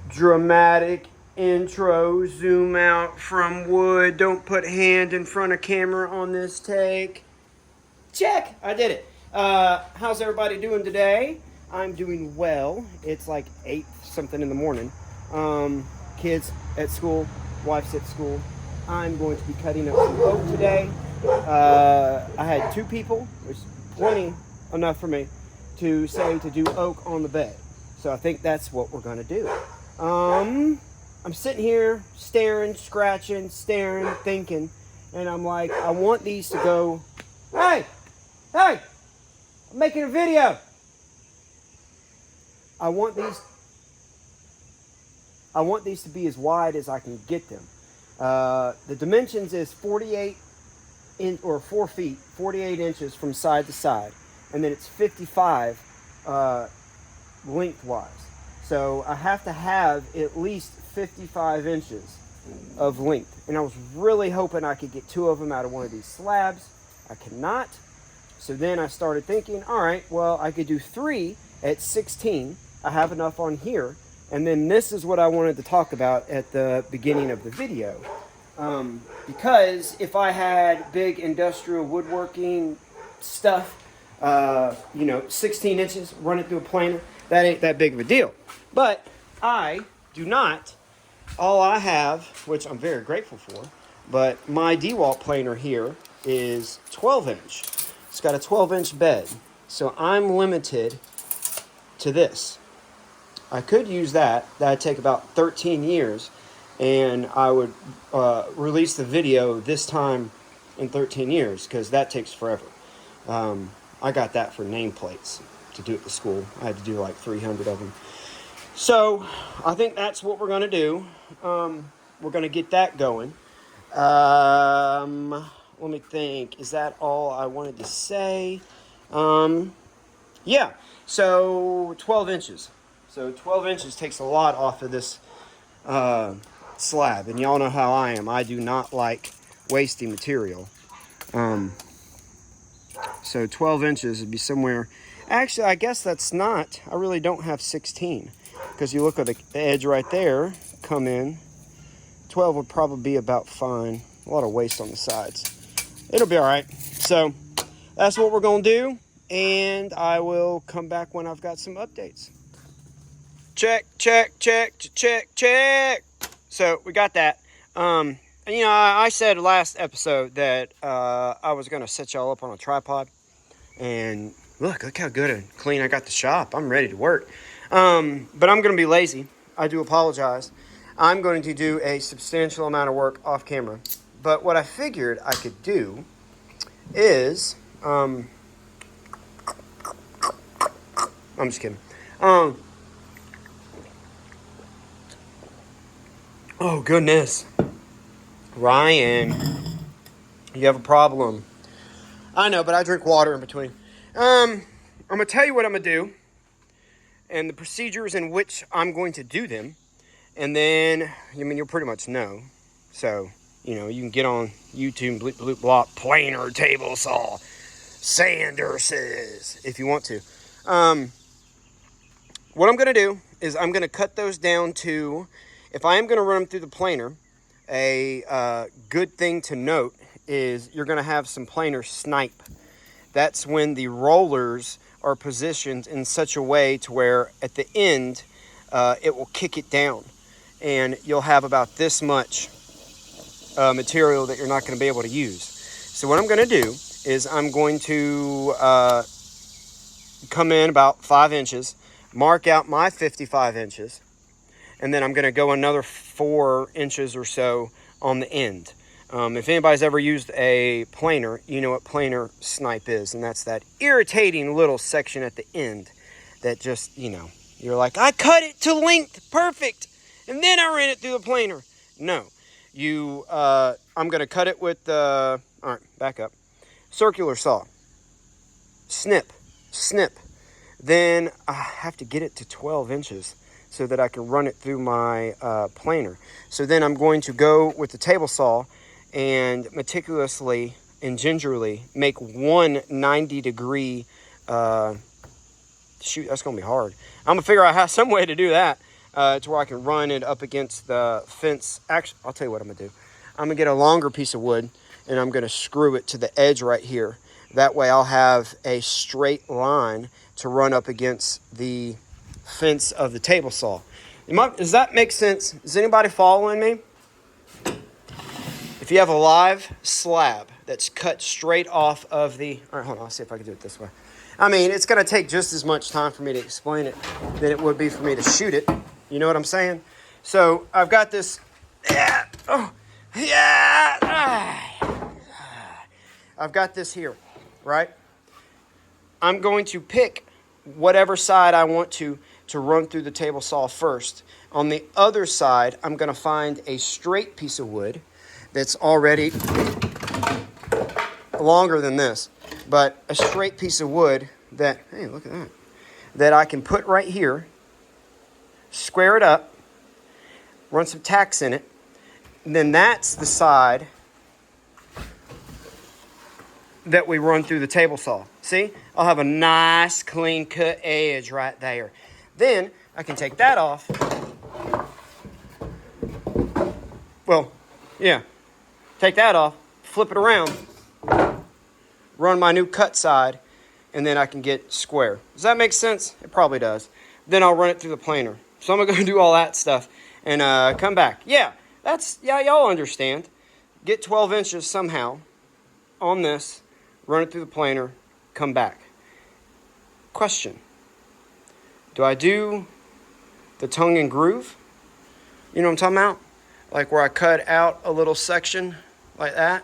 Dramatic intro, zoom out from wood. Don't put hand in front of camera on this take. Check! I did it. How's everybody doing today? I'm doing well. It's like 8 something in the morning. Kids at school, wife's at school. I'm going to be cutting up some oak today. I had 2 people, which is plenty enough for me, to say to do oak on the bed. So I think that's what we're going to do. I'm sitting here staring, scratching, staring, thinking, and I'm like, I want these to go, hey, I'm making a video. I want these to be as wide as I can get them. The dimensions is 48 or 4 feet, 48 inches from side to side, and then it's 55 lengthwise. So I have to have at least 55 inches of length. And I was really hoping I could get 2 of them out of one of these slabs. I cannot. So then I started thinking, all right, well, I could do 3 at 16. I have enough on here. And then this is what I wanted to talk about at the beginning of the video. Because if I had big industrial woodworking stuff, 16 inches, run it through a planer, that ain't that big of a deal. But I do not. All I have, which I'm very grateful for, but my DeWalt planer here is 12 inch. It's got a 12-inch bed. So I'm limited to this. I could use that. That'd take about 13 years. And I would release the video this time in 13 years because that takes forever. I got that for nameplates to do at the school. I had to do like 300 of them. So I think that's what we're going to do. We're going to get that going. Let me think. Is that all I wanted to say? Yeah. So 12 inches. So 12 inches takes a lot off of this slab. And y'all know how I am. I do not like wasting material. So 12 inches would be somewhere. Actually, I guess that's not. I really don't have 16. Because you look at the edge right there, come in. 12 would probably be about fine. A lot of waste on the sides. It'll be all right. So that's what we're going to do. And I will come back when I've got some updates. Check. So we got that. I said last episode that I was going to set y'all up on a tripod. And look how good and clean I got the shop. I'm ready to work. But I'm going to be lazy. I do apologize. I'm going to do a substantial amount of work off camera. But what I figured I could do is, I'm just kidding. Oh, goodness. Ryan, you have a problem. I know, but I drink water in between. I'm going to tell you what I'm going to do and the procedures in which I'm going to do them. And then, you'll pretty much know. So, you can get on YouTube, bleep, bloop, blop, planer, table saw, Sanders's, if you want to. What I'm going to do is I'm going to cut those down to, if I am going to run them through the planer, a good thing to note is you're going to have some planer snipe. That's when the rollers are positioned in such a way to where at the end it will kick it down and you'll have about this much material that you're not going to be able to use. So what I'm going to do is I'm going to come in about 5 inches, mark out my 55 inches, and then I'm going to go another 4 inches or so on the end. If anybody's ever used a planer, you know what planer snipe is, and that's that irritating little section at the end that just, you're like, I cut it to length, perfect, and then I ran it through the planer. No, I'm going to cut it with, all right, back up, circular saw, snip, then I have to get it to 12 inches so that I can run it through my planer. So then I'm going to go with the table saw and meticulously and gingerly make one 90-degree, shoot, that's going to be hard. I'm going to figure out some way to do that. to where I can run it up against the fence. Actually, I'll tell you what I'm going to do. I'm going to get a longer piece of wood, and I'm going to screw it to the edge right here. That way I'll have a straight line to run up against the fence of the table saw. Does that make sense? Is anybody following me? If you have a live slab that's cut straight off of the... All right, hold on. I'll see if I can do it this way. I mean, it's going to take just as much time for me to explain it than it would be for me to shoot it. You know what I'm saying? So I've got this... Yeah. Oh. Yeah. I've got this here, right? I'm going to pick whatever side I want to run through the table saw first. On the other side, I'm going to find a straight piece of wood that's already longer than this, but a straight piece of wood that, hey, look at that, that I can put right here, square it up, run some tacks in it, and then that's the side that we run through the table saw. See? I'll have a nice clean cut edge right there. Then I can take that off. Well, yeah. Take that off, flip it around, run my new cut side, and then I can get square. Does that make sense? It probably does. Then I'll run it through the planer. So I'm going to do all that stuff and come back. Yeah, y'all understand. Get 12 inches somehow on this, run it through the planer, come back. Question. Do I do the tongue and groove? You know what I'm talking about? Like where I cut out a little section like that.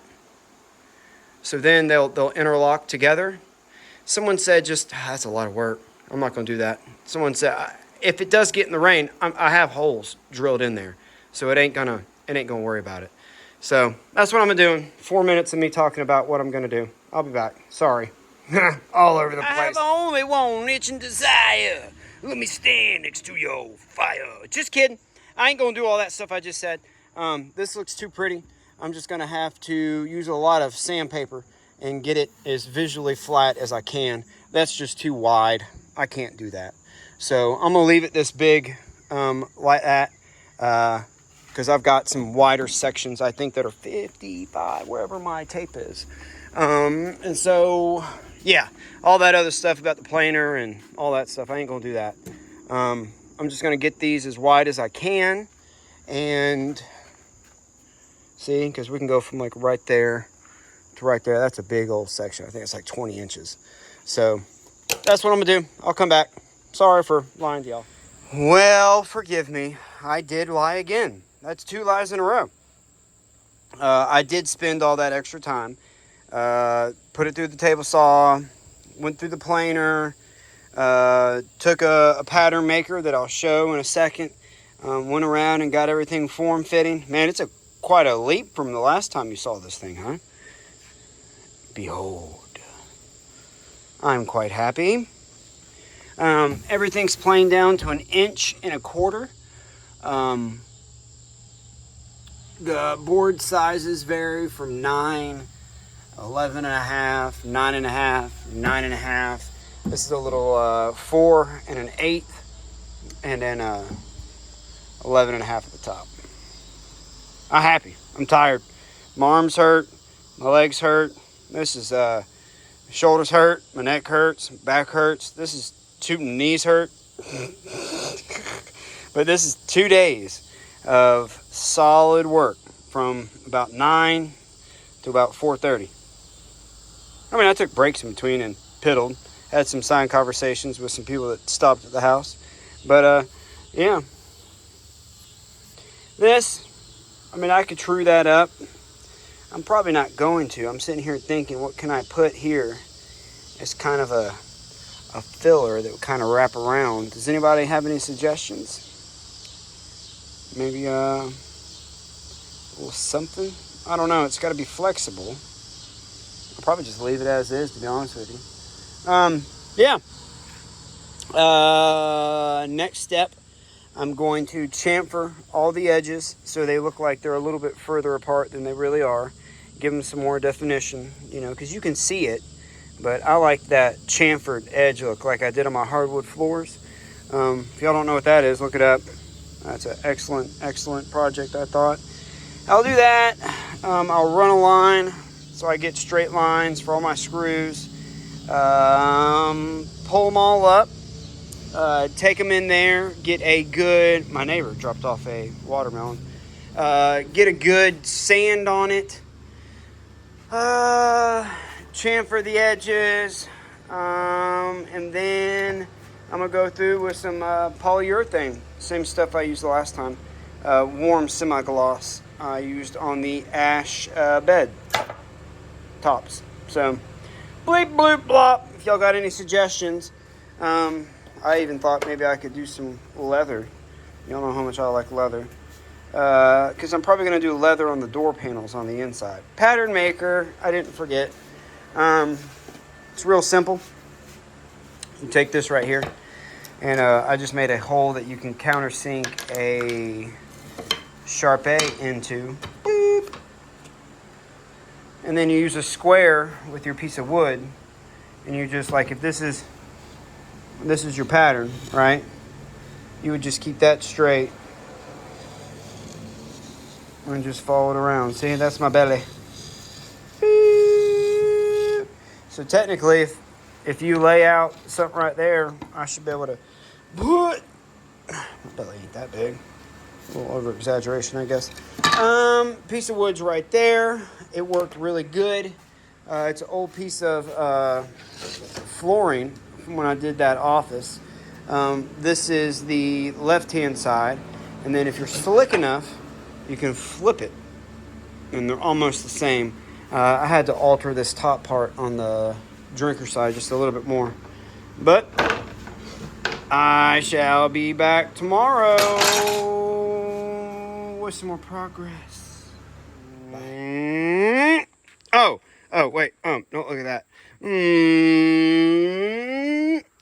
So then they'll interlock together. Someone said that's a lot of work. I'm not going to do that. Someone said if it does get in the rain, I have holes drilled in there. So it ain't gonna worry about it. So that's what I'm doing. 4 minutes of me talking about what I'm going to do. I'll be back. Sorry. All over the place. I have only one itch and desire. Let me stand next to your fire. Just kidding. I ain't going to do all that stuff I just said. This looks too pretty. I'm just going to have to use a lot of sandpaper and get it as visually flat as I can. That's just too wide. I can't do that. So I'm going to leave it this big like that because I've got some wider sections, I think, that are 55, wherever my tape is. And so, yeah, all that other stuff about the planer and all that stuff, I ain't going to do that. I'm just going to get these as wide as I can and... See, because we can go from like right there to right there. That's a big old section. I think it's like 20 inches. So that's what I'm going to do. I'll come back. Sorry for lying to y'all. Well, forgive me. I did lie again. That's 2 lies in a row. I did spend all that extra time. Put it through the table saw. Went through the planer. Took a pattern maker that I'll show in a second. Went around and got everything form fitting. Man, it's quite a leap from the last time you saw this thing, huh? Behold. I'm quite happy. Everything's planed down to 1.25 inches. The board sizes vary from 9, 11.5, 9.5, 9.5. This is a little 4 1/8, and then 11.5 at the top. I'm happy. I'm tired. My arms hurt. My legs hurt. This is shoulders hurt. My neck hurts. Back hurts. This is knees hurt. But this is 2 days of solid work from about 9 to about 4:30. I mean, I took breaks in between and piddled. Had some Scion conversations with some people that stopped at the house. But, yeah. I mean, I could true that up. I'm probably not going to. I'm sitting here thinking, what can I put here as kind of a filler that would kind of wrap around. Does anybody have any suggestions? Maybe a little something? I don't know. It's got to be flexible. I'll probably just leave it as is, to be honest with you. Yeah. Next step. I'm going to chamfer all the edges so they look like they're a little bit further apart than they really are. Give them some more definition, because you can see it, but I like that chamfered edge look like I did on my hardwood floors. If y'all don't know what that is, look it up. That's an excellent project, I thought. I'll do that. I'll run a line so I get straight lines for all my screws. Pull them all up. Take them in there. Get a good... My neighbor dropped off a watermelon. Get a good sand on it. Chamfer the edges. And then I'm going to go through with some polyurethane. Same stuff I used the last time. Warm semi-gloss I used on the ash bed tops. So, bleep, bloop, blop. If y'all got any suggestions, I even thought maybe I could do some leather. Y'all know how much I like leather. Because I'm probably going to do leather on the door panels on the inside. Pattern maker, I didn't forget. It's real simple. You take this right here, and I just made a hole that you can countersink a Sharpie into. Boop. And then you use a square with your piece of wood, and you just, like, if this is your pattern, right? You would just keep that straight and just follow it around. See, that's my belly. Beep. So technically, if you lay out something right there, I should be able to put... My belly ain't that big. A little over exaggeration, I guess. Piece of wood's right there. It worked really good. It's an old piece of flooring from when I did that office. This is the left-hand side. And then if you're slick enough, you can flip it. And they're almost the same. I had to alter this top part on the drinker side just a little bit more. But I shall be back tomorrow with some more progress. Oh, wait. Don't look at that.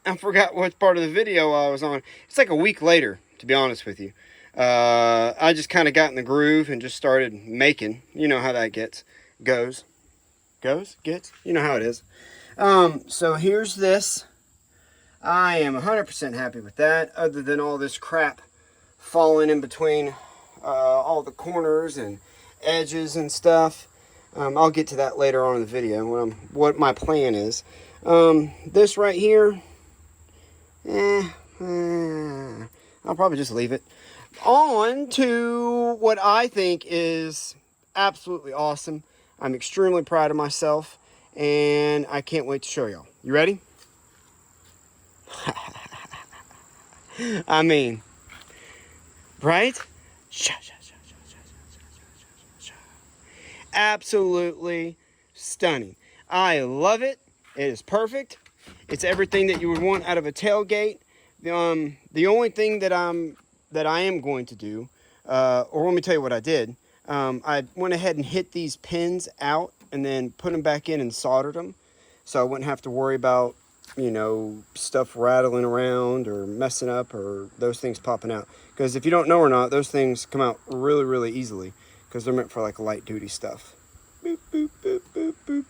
I forgot what part of the video I was on. It's like a week later, to be honest with you. I just kind of got in the groove and just started making. You know how that gets. Gets? You know how it is. So here's this. I am 100% happy with that, other than all this crap falling in between all the corners and edges and stuff. I'll get to that later on in the video, what my plan is. This right here, I'll probably just leave it. On to what I think is absolutely awesome. I'm extremely proud of myself, and I can't wait to show y'all. You ready? I mean, right? Absolutely stunning. I love it. It is perfect. It's everything that you would want out of a tailgate. The only thing that I am going to do, or let me tell you what I did. I went ahead and hit these pins out and then put them back in and soldered them, so I wouldn't have to worry about, you know, stuff rattling around or messing up or those things popping out. Because if you don't know or not, those things come out really, really easily because they're meant for like light duty stuff. Boop, boop, boop, boop,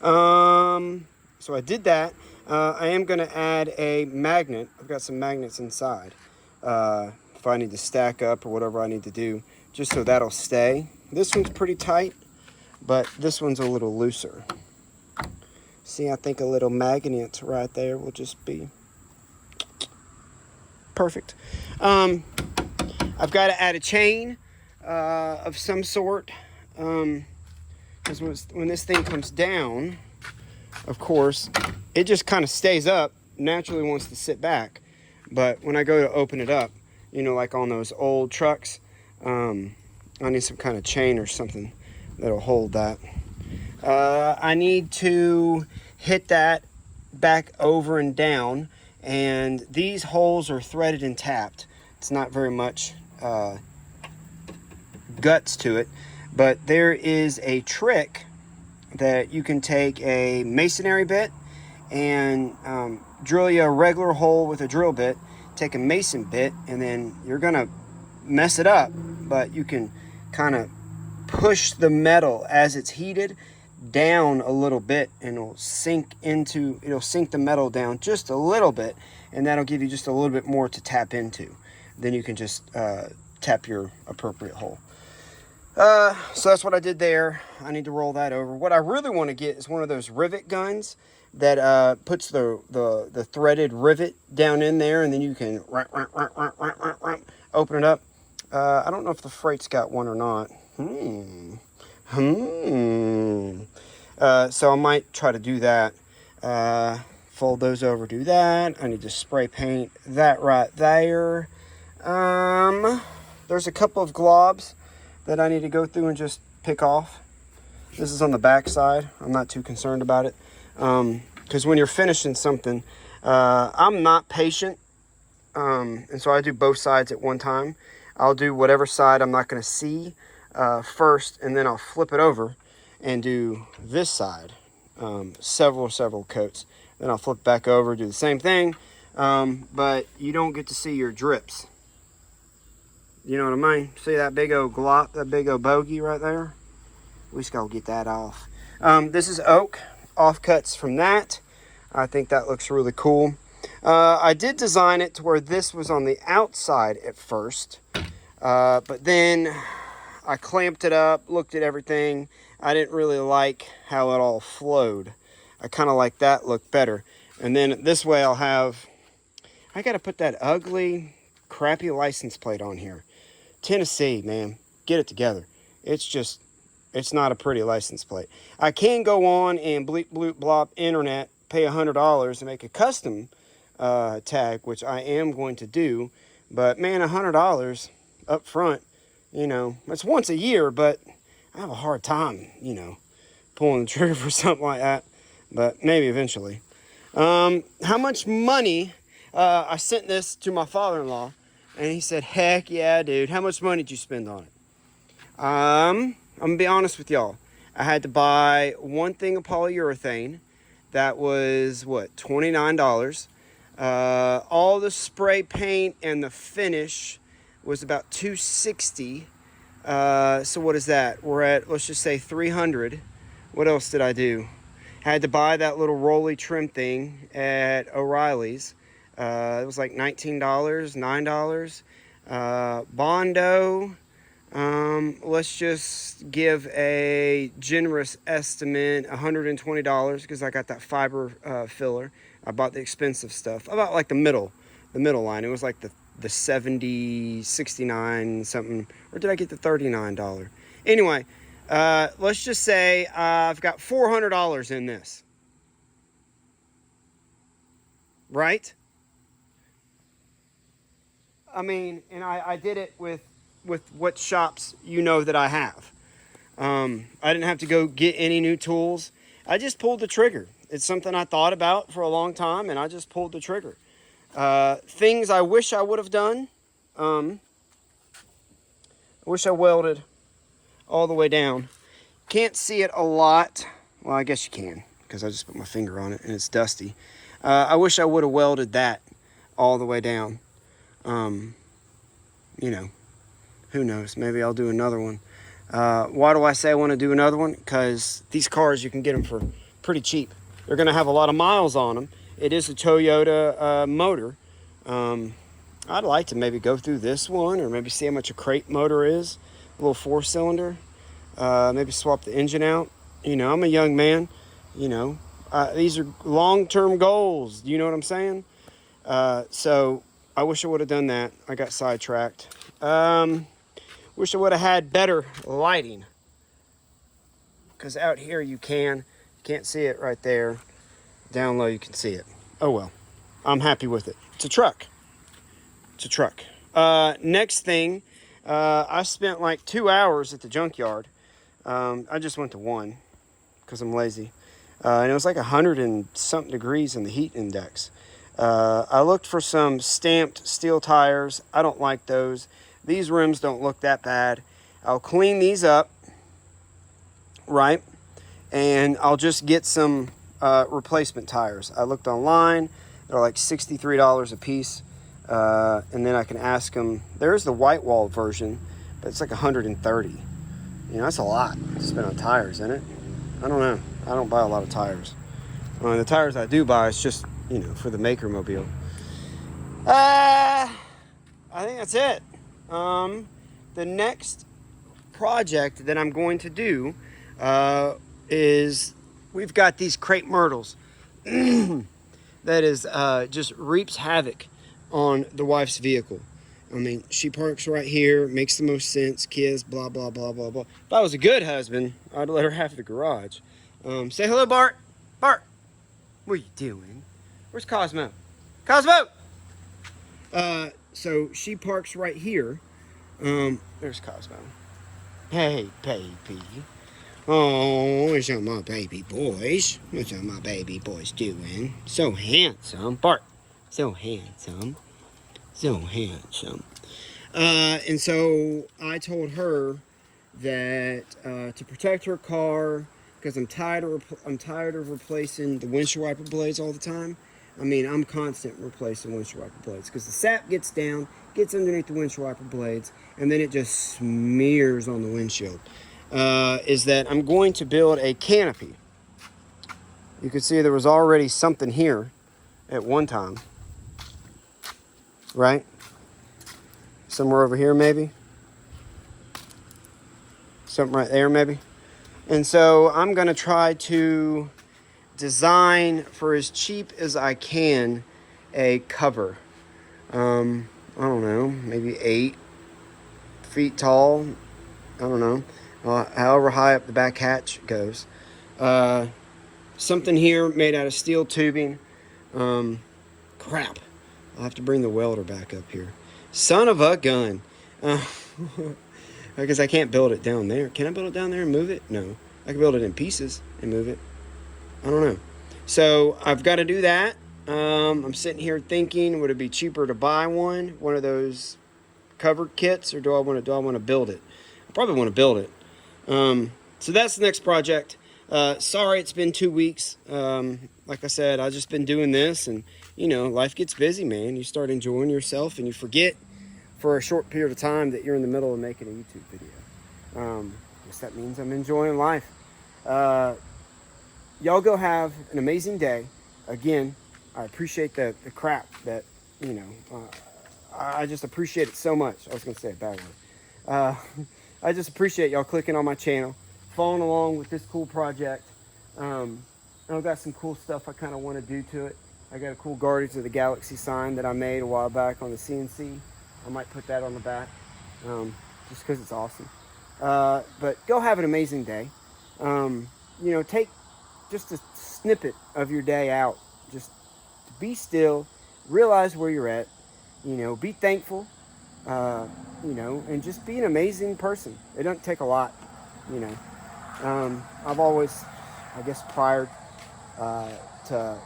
boop. So I did that. I am going to add a magnet. I've got some magnets inside. If I need to stack up or whatever I need to do, just so that'll stay. This one's pretty tight, but this one's a little looser. See, I think a little magnet right there will just be perfect. I've got to add a chain of some sort, because when this thing comes down, of course, it just kind of stays up, naturally wants to sit back. But when I go to open it up, you know, like on those old trucks, I need some kind of chain or something that'll hold that. I need to hit that back over and down, and these holes are threaded and tapped. It's not very much guts to it, but there is a trick that you can take a masonry bit and drill you a regular hole with a drill bit, take a mason bit, and then you're gonna mess it up, but you can kind of push the metal as it's heated down a little bit, and it'll sink the metal down just a little bit, and that'll give you just a little bit more to tap into. then you can just tap your appropriate hole. So that's what I did there. I need to roll that over. What I really want to get is one of those rivet guns that puts the threaded rivet down in there, and then you can open it up. I don't know if the Freight's got one or not. So I might try to do that. Fold those over, do that. I need to spray paint that right there. There's a couple of globs that I need to go through and just pick off. This is on the back side. I'm not too concerned about it. Because when you're finishing something, I'm not patient. And so I do both sides at one time. I'll do whatever side I'm not going to see first, and then I'll flip it over and do this side. Several coats. Then I'll flip back over, do the same thing. But you don't get to see your drips. You know what I mean? See that big old glop, that big old bogey right there? We just gotta get that off. This is oak, offcuts from that. I think that looks really cool. I did design it to where this was on the outside at first. But then I clamped it up, looked at everything. I didn't really like how it all flowed. I kind of like that look better. And then this way I'll have, I got to put that ugly, crappy license plate on here. Tennessee, man, get it together. It's not a pretty license plate. I can go on and bleep, bloop, blop, internet, pay $100 and make a custom tag, which I am going to do. But man, $100 up front, you know, it's once a year, but I have a hard time, you know, pulling the trigger for something like that. But maybe eventually. How much money? I sent this to my father-in-law, and he said, heck yeah, dude. How much money did you spend on it? I'm going to be honest with y'all. I had to buy one thing of polyurethane. That was, what, $29. All the spray paint and the finish was about $260. So what is that? We're at, let's just say $300. What else did I do? Had to buy that little rolly trim thing at O'Reilly's. It was like $19, $9. Bondo, let's just give a generous estimate, $120, because I got that fiber filler. I bought the expensive stuff. I bought like the middle line. It was like the 70, 69 something, or did I get the $39? Anyway, let's just say I've got $400 in this. Right? I mean, and I did it with what shops you know that I have. I didn't have to go get any new tools. I just pulled the trigger. It's something I thought about for a long time, and I just pulled the trigger. Things I wish I would have done. I wish I welded all the way down. Can't see it a lot. Well, I guess you can, because I just put my finger on it and it's dusty. I wish I would have welded that all the way down. You know, who knows? Maybe I'll do another one. Why do I say I want to do another one? Because these cars, you can get them for pretty cheap. They're going to have a lot of miles on them. It is a Toyota motor. I'd like to maybe go through this one, or maybe see how much a crate motor is. A little 4-cylinder. Maybe swap the engine out. You know, I'm a young man. You know, these are long-term goals. You know what I'm saying? So I wish I would have done that. I got sidetracked. Wish I would have had better lighting. Because out here you can't see it right there. Down low you can see it. Oh well. I'm happy with it. It's a truck. Next thing, I spent like 2 hours at the junkyard. I just went to one because I'm lazy. And it was like 100 and something degrees in the heat index. I looked for some stamped steel tires. I don't like those. These rims don't look that bad. I'll clean these up, right? And I'll just get some replacement tires. I looked online. They're like $63 a piece. And then I can ask them. There's the white wall version, but it's like 130. You know, that's a lot to spend on tires, isn't it? I don't know. I don't buy a lot of tires. The tires I do buy is just, you know, for the Maker Mobile. I I think that's it. The next project that I'm going to do is we've got these crepe myrtles that is just reaps havoc on the wife's vehicle. I mean, she parks right here, makes the most sense, kids, blah, blah, blah, blah, blah. If I was a good husband, I'd let her have the garage. Say hello, Bart. Bart, what are you doing? Where's Cosmo? Cosmo! So she parks right here. There's Cosmo. Hey, baby. Oh, what's all my baby boys? What's all my baby boys doing? So handsome. Bart, so handsome. So handsome. And so I told her that to protect her car, because I'm tired of replacing the windshield wiper blades all the time. I mean, I'm constant replacing windshield wiper blades because the sap gets down, gets underneath the windshield wiper blades, and then it just smears on the windshield. Is that I'm going to build a canopy. You can see there was already something here at one time, right? Somewhere over here maybe. Something right there maybe. And so I'm going to try to design for as cheap as I can a cover. I don't know, maybe 8 feet tall. I don't know. However high up the back hatch goes. Something here made out of steel tubing. Crap. I'll have to bring the welder back up here. Son of a gun. Because I can't build it down there. Can I build it down there and move it? No. I can build it in pieces and move it. I don't know. So I've got to do that. I'm sitting here thinking, would it be cheaper to buy one of those covered kits, or do I want to build it? I probably want to build it. So that's the next project. Sorry, it's been 2 weeks. Like I said, I've just been doing this, and life gets busy, man. You start enjoying yourself, and you forget for a short period of time that you're in the middle of making a YouTube video. Guess that means I'm enjoying life. Y'all go have an amazing day. Again, I appreciate the crap that, I just appreciate it so much. I was going to say a bad word. I just appreciate y'all clicking on my channel, following along with this cool project. I've got some cool stuff I kind of want to do to it. I got a cool Guardians of the Galaxy sign that I made a while back on the CNC. I might put that on the back, just because it's awesome. But go have an amazing day. Take just a snippet of your day out. Just to be still, realize where you're at, be thankful, and just be an amazing person. It doesn't take a lot, I've always, I guess, prior to,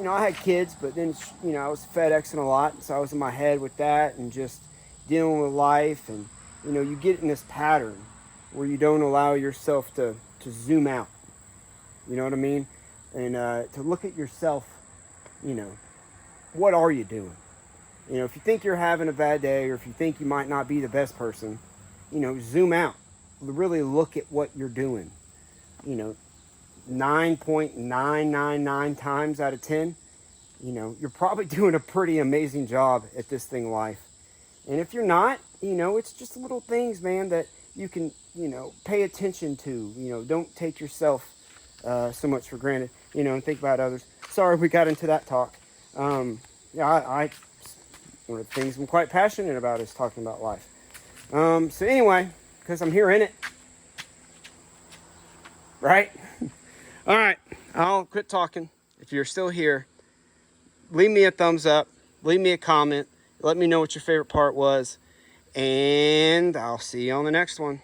I had kids, but then, I was FedExing a lot, so I was in my head with that and just dealing with life, and, you get in this pattern where you don't allow yourself to zoom out, you know what I mean? And to look at yourself, what are you doing? If you think you're having a bad day, or if you think you might not be the best person, zoom out. Really look at what you're doing. 9.999 times out of 10, you're probably doing a pretty amazing job at this thing, life. And if you're not, it's just little things, man, that you can, pay attention to. Don't take yourself so much for granted, and think about others. Sorry we got into that talk. I one of the things I'm quite passionate about is talking about life. So anyway, because I'm here in it, right? All right, I'll quit talking. If you're still here, leave me a thumbs up, leave me a comment, let me know what your favorite part was, and I'll see you on the next one.